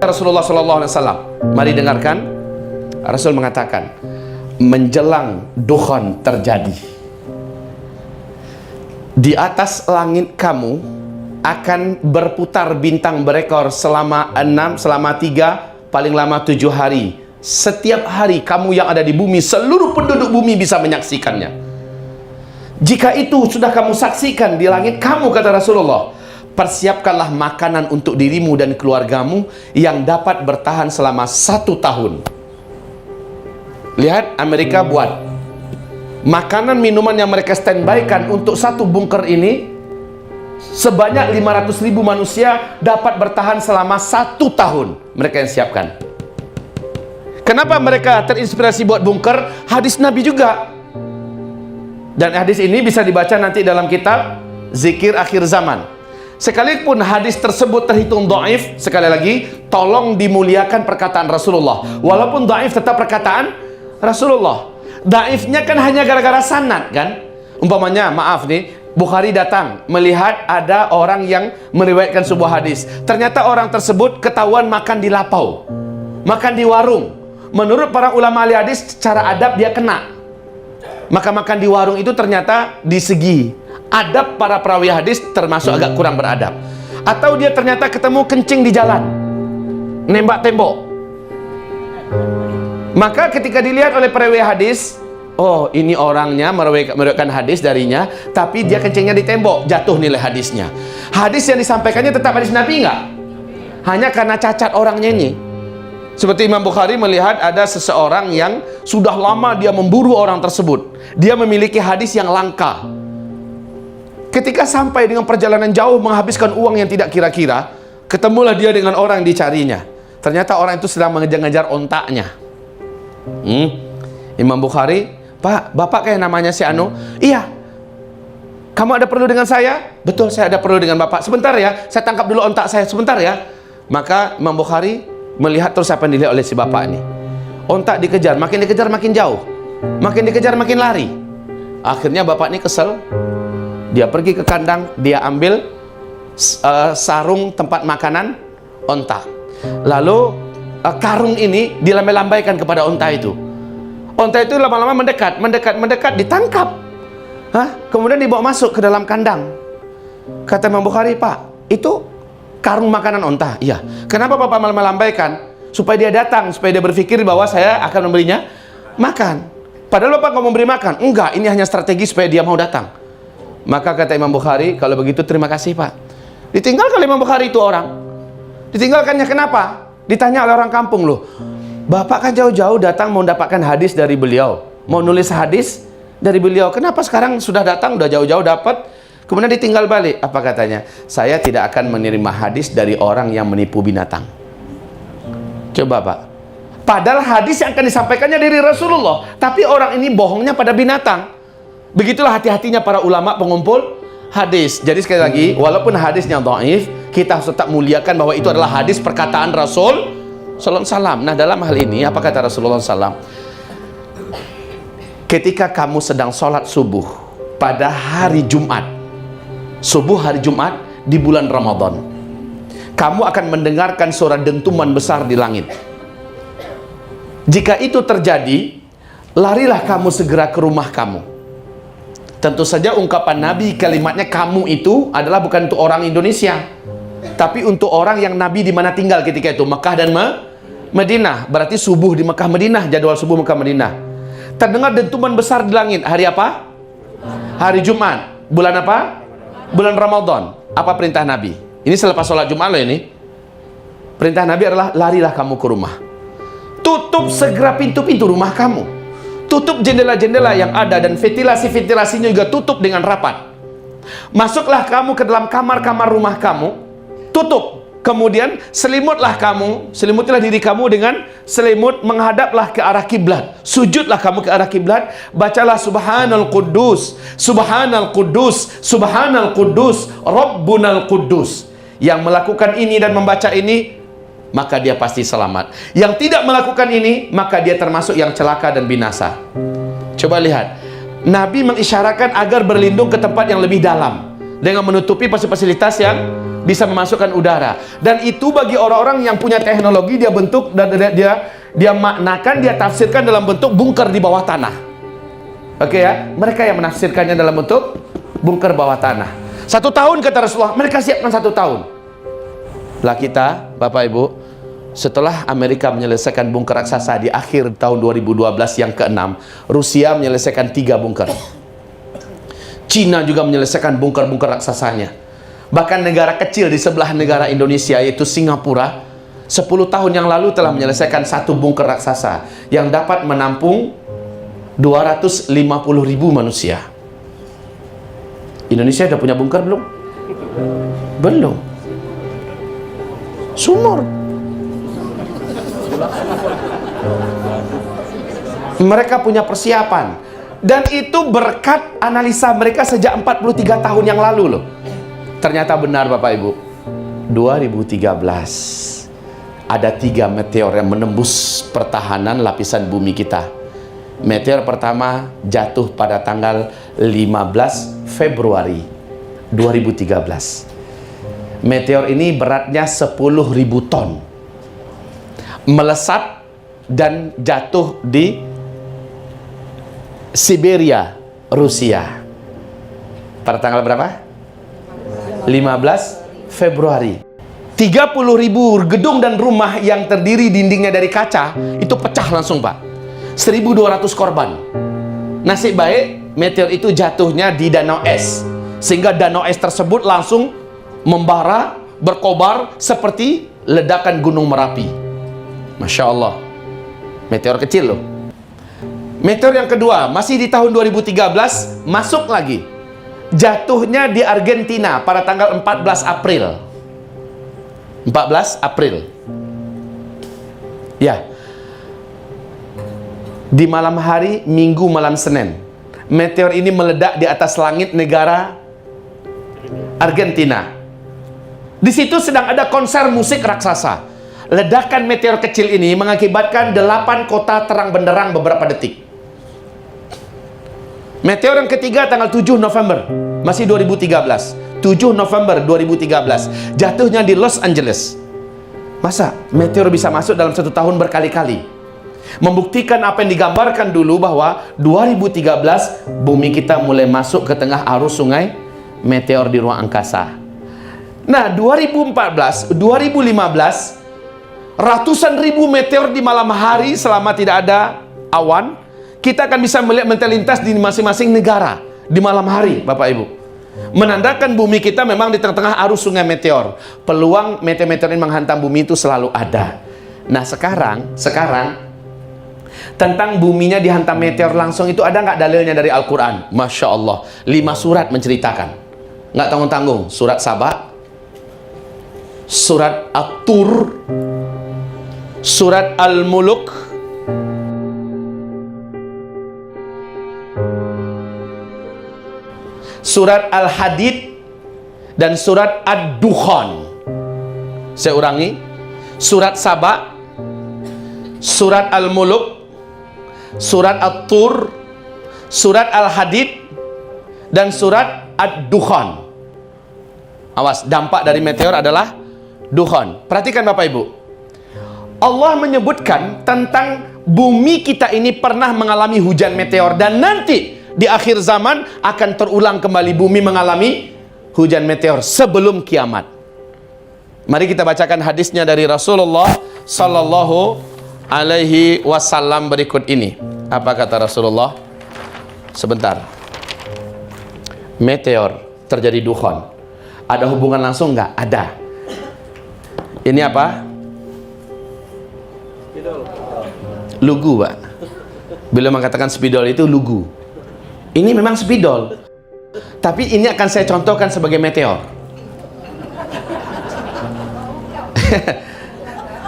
kata Rasulullah SAW? Mari dengarkan. Rasul mengatakan, menjelang dukhan terjadi, di atas langit kamu akan berputar bintang berekor selama 3, paling lama 7 hari. Setiap hari kamu yang ada di bumi, seluruh penduduk bumi bisa menyaksikannya. Jika itu sudah kamu saksikan di langit kamu, kata Rasulullah, persiapkanlah makanan untuk dirimu dan keluargamu yang dapat bertahan selama 1 tahun. Lihat, Amerika buat makanan minuman yang mereka standby-kan untuk 1 bunker ini, sebanyak 500.000 manusia dapat bertahan selama 1 tahun. Mereka yang siapkan. Kenapa mereka terinspirasi buat bunker? Hadis Nabi juga. Dan hadis ini bisa dibaca nanti dalam kitab Zikir Akhir Zaman. Sekalipun hadis tersebut terhitung dhaif, sekali lagi, tolong dimuliakan perkataan Rasulullah. Walaupun dhaif, tetap perkataan Rasulullah. Dhaifnya kan hanya gara-gara sanad kan. Umpamanya, maaf nih, Bukhari datang melihat ada orang yang meriwayatkan sebuah hadis. Ternyata orang tersebut ketahuan makan di lapau, makan di warung. Menurut para ulama ahli hadis, secara adab dia kena. Maka makan di warung itu ternyata di segi adab para perawi hadis termasuk agak kurang beradab. Atau dia ternyata ketemu kencing di jalan, nembak tembok. Maka ketika dilihat oleh perawi hadis, oh ini orangnya meriwayatkan hadis darinya, tapi dia kencingnya di tembok, jatuh nilai hadisnya. Hadis yang disampaikannya tetap hadis Nabi enggak? Hanya karena cacat orangnya ini. Seperti Imam Bukhari melihat ada seseorang yang sudah lama dia memburu orang tersebut. Dia memiliki hadis yang langka. Ketika sampai dengan perjalanan jauh menghabiskan uang yang tidak kira-kira, ketemulah dia dengan orang yang dicarinya. Ternyata orang itu sedang mengejar-ngejar ontaknya. Imam Bukhari, Pak, bapak kayak namanya si Anu. Iya. Kamu ada perlu dengan saya? Betul, saya ada perlu dengan bapak. Sebentar ya, saya tangkap dulu ontak saya. Sebentar ya. Maka Imam Bukhari melihat terus apa yang dilihat oleh si bapak ini. Ontak dikejar makin jauh. Makin dikejar makin lari. Akhirnya bapak ini kesel. Dia pergi ke kandang, dia ambil sarung tempat makanan onta. Lalu karung ini dilambai-lambaikan kepada onta itu. Onta itu lama-lama mendekat, ditangkap. Kemudian dibawa masuk ke dalam kandang. Kata Imam Bukhari, Pak, itu karung makanan onta. Iya. Kenapa Bapak melambaikan? Supaya dia datang, supaya dia berpikir bahwa saya akan memberinya makan. Padahal Bapak nggak memberi makan. Enggak, ini hanya strategi supaya dia mau datang. Maka kata Imam Bukhari, kalau begitu terima kasih Pak. Ditinggalkan Imam Bukhari itu orang. Ditinggalkannya kenapa? Ditanya oleh orang kampung, loh, Bapak kan jauh-jauh datang mau mendapatkan hadis dari beliau, mau nulis hadis dari beliau. Kenapa sekarang sudah datang, udah jauh-jauh dapat, kemudian ditinggal balik? Apa katanya? Saya tidak akan menerima hadis dari orang yang menipu binatang. Coba Pak. Padahal hadis yang akan disampaikannya dari Rasulullah, tapi orang ini bohongnya pada binatang. Begitulah hati-hatinya para ulama pengumpul hadis. Jadi sekali lagi, walaupun hadisnya dhaif, kita harus tetap muliakan bahwa itu adalah hadis perkataan Rasul sallallahu alaihi wasallam. Nah, dalam hal ini apa kata Rasulullah SAW? Ketika kamu sedang sholat subuh pada hari Jumat, subuh hari Jumat di bulan Ramadan, kamu akan mendengarkan suara dentuman besar di langit. Jika itu terjadi, larilah kamu segera ke rumah kamu. Tentu saja ungkapan Nabi, kalimatnya kamu itu adalah bukan untuk orang Indonesia, tapi untuk orang yang Nabi di mana tinggal ketika itu, Mekah dan Madinah. Berarti subuh di Mekah Madinah, jadwal subuh Mekah Madinah. Terdengar dentuman besar di langit. Hari apa? Hari Jumat. Bulan apa? Bulan Ramadan. Apa perintah Nabi? Ini selepas sholat Jumat loh ini. Perintah Nabi adalah larilah kamu ke rumah. Tutup segera pintu-pintu rumah kamu. Tutup jendela-jendela yang ada dan ventilasi-ventilasinya juga tutup dengan rapat. Masuklah kamu ke dalam kamar-kamar rumah kamu, tutup. Kemudian selimutlah diri kamu dengan selimut, menghadaplah ke arah kiblat. Sujudlah kamu ke arah kiblat, bacalah Subhanal Quddus, Subhanal Quddus, Subhanal Quddus, Rabbunal Quddus. Yang melakukan ini dan membaca ini, maka dia pasti selamat. Yang tidak melakukan ini, maka dia termasuk yang celaka dan binasa. Coba lihat, Nabi mengisyaratkan agar berlindung ke tempat yang lebih dalam. dengan menutupi fasilitas yang bisa memasukkan udara. Dan itu bagi orang-orang yang punya teknologi, dia bentuk dan dia maknakan, dia tafsirkan dalam bentuk bunker di bawah tanah. Oke ya, mereka yang menafsirkannya dalam bentuk bunker bawah tanah. 1 tahun kata Rasulullah, mereka siapkan 1 tahun. Lah kita, Bapak Ibu, setelah Amerika menyelesaikan bunker raksasa di akhir tahun 2012 yang ke-6, Rusia menyelesaikan 3 bunker. Cina juga menyelesaikan bunker-bunker raksasanya. Bahkan negara kecil di sebelah negara Indonesia, yaitu Singapura, 10 tahun yang lalu telah menyelesaikan 1 bunker raksasa yang dapat menampung 250.000 manusia. Indonesia udah punya bunker belum? Belum. Sumur. Mereka punya persiapan. Dan itu berkat analisa mereka sejak 43 tahun yang lalu loh. Ternyata benar Bapak Ibu. 2013 ada 3 meteor yang menembus pertahanan lapisan bumi kita. Meteor pertama jatuh pada tanggal 15 Februari 2013. Meteor ini beratnya 10.000 ton. Melesat dan jatuh di Siberia, Rusia. Pada tanggal berapa? 15 Februari. 30.000 gedung dan rumah yang terdiri dindingnya dari kaca itu pecah langsung Pak. 1.200 korban. Nasib baik meteor itu jatuhnya di danau es, sehingga danau es tersebut langsung membara, berkobar seperti ledakan gunung Merapi. Masya Allah. Meteor kecil loh. Meteor yang kedua masih di tahun 2013, masuk lagi. Jatuhnya di Argentina pada tanggal 14 April. 14 April. Ya. Di malam hari Minggu malam Senin, meteor ini meledak di atas langit negara Argentina. Di situ sedang ada konser musik raksasa. Ledakan meteor kecil ini mengakibatkan 8 kota terang benderang beberapa detik. Meteor yang ketiga tanggal 7 November, masih 2013. 7 November 2013, jatuhnya di Los Angeles. Masa meteor bisa masuk dalam 1 tahun berkali-kali? Membuktikan apa yang digambarkan dulu bahwa 2013 bumi kita mulai masuk ke tengah arus sungai meteor di ruang angkasa. Nah, 2014, 2015 ratusan ribu meteor di malam hari selama tidak ada awan. Kita akan bisa melihat melintas di masing-masing negara di malam hari, Bapak Ibu. Menandakan bumi kita memang di tengah-tengah arus sungai meteor. Peluang meteor-meteor ini menghantam bumi itu selalu ada. Nah, sekarang tentang buminya dihantam meteor langsung itu ada nggak dalilnya dari Al-Quran? Masya Allah, 5 surat menceritakan. Nggak tanggung-tanggung. Surat Saba, surat At-Tur, surat Al-Muluk, surat Al-Hadid, dan surat Ad-Dukhan. Saya ulangi. Surat Saba, surat Al-Muluk, surat At-Tur, surat Al-Hadid, dan surat Ad-Dukhan. Awas, dampak dari meteor adalah Dukhan. Perhatikan Bapak Ibu. Allah menyebutkan tentang bumi kita ini pernah mengalami hujan meteor, dan nanti di akhir zaman akan terulang kembali bumi mengalami hujan meteor sebelum kiamat. Mari kita bacakan hadisnya dari Rasulullah Sallallahu Alaihi Wasallam berikut ini. Apa kata Rasulullah? Sebentar. Meteor terjadi Dukhan. Ada hubungan langsung nggak? Ada. Ini apa? Lugu, Pak. Bila mengatakan spidol itu lugu. Ini memang spidol, tapi ini akan saya contohkan sebagai meteor.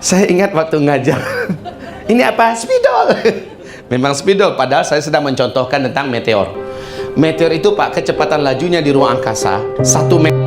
Saya ingat waktu ngajar, ini apa? Spidol. Memang spidol, padahal saya sedang mencontohkan tentang meteor. Meteor itu Pak, kecepatan lajunya di ruang angkasa 1 meter.